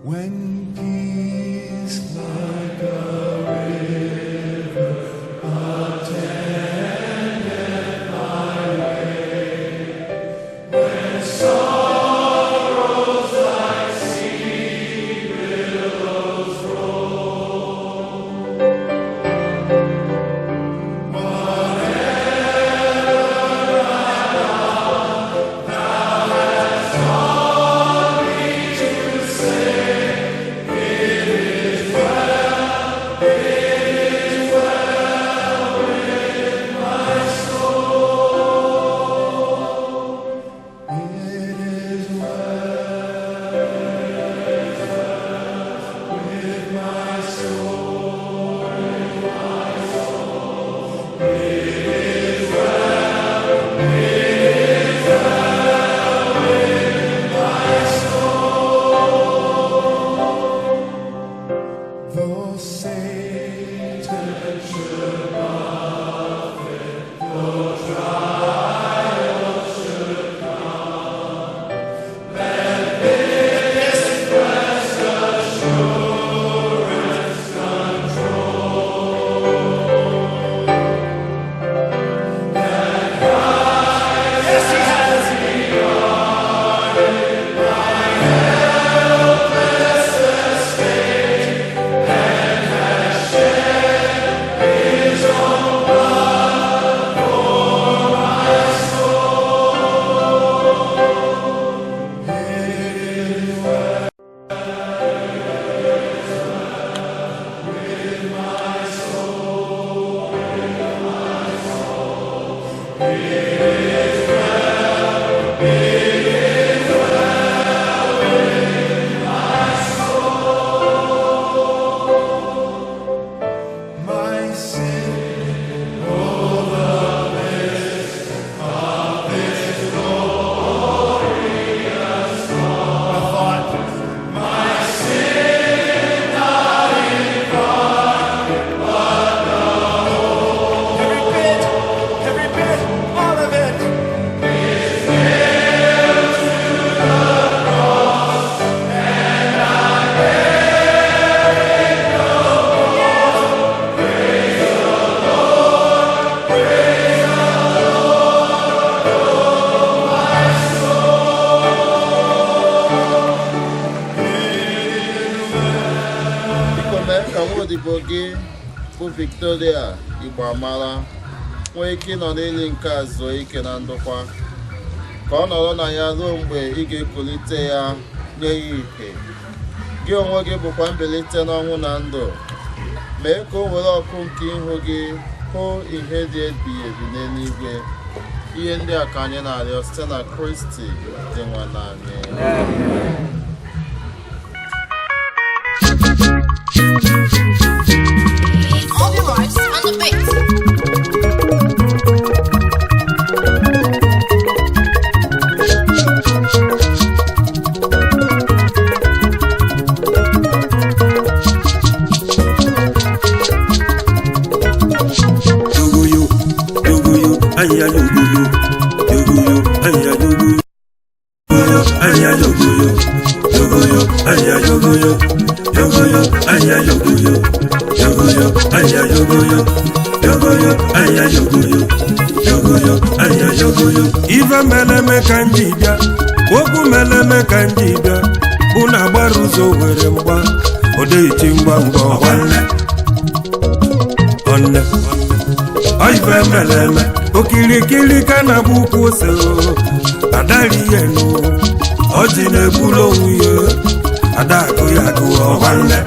When peace like a river attended my way, when sorrows like sea billows roll, whatever I've done, thou hast taught me to say. Though Satan should buffet, though trials should come, let this blessed assurance control that Christ, yes, He has regarded my helpless estate. His own blood for my soul. It is well with my soul, It is well with my soul. My sin. Odibo gị bụ Victoria Igbo Amara nwee ike ịnọ n'ili nke a zuo ike na ndokwa ka ọ nọrọ na ya ruo mgbe ị ga-ekulite ya nye ya ihe. Gị onwe gị bụkwa mbilite n'ọnwụ na ndụ. Mee ka o were ọkụ nke ihu gị hụ ihe dị ebighị ebi n'eluigwe. Ihe ndị a ka anyị na-arịọ site na Kristi dị nwanne anyị. All your lives on the beat. Aya yogoyo, aya yogoyo, aya yogoyo, aya yogoyo, aya yogoyo, aya yogoyo, aya yogoyo. Ife meleme ka ndị bịa, okwu meleme ka ndị bịa, unu agbara ụzọ were mgba, odeghịchi ngwa ngwa ọnne. Ife meleme okirikiri ka na bukwu ose adari yenu ọjị na-egbulu onwe ya adakụ ya gụọ nwanne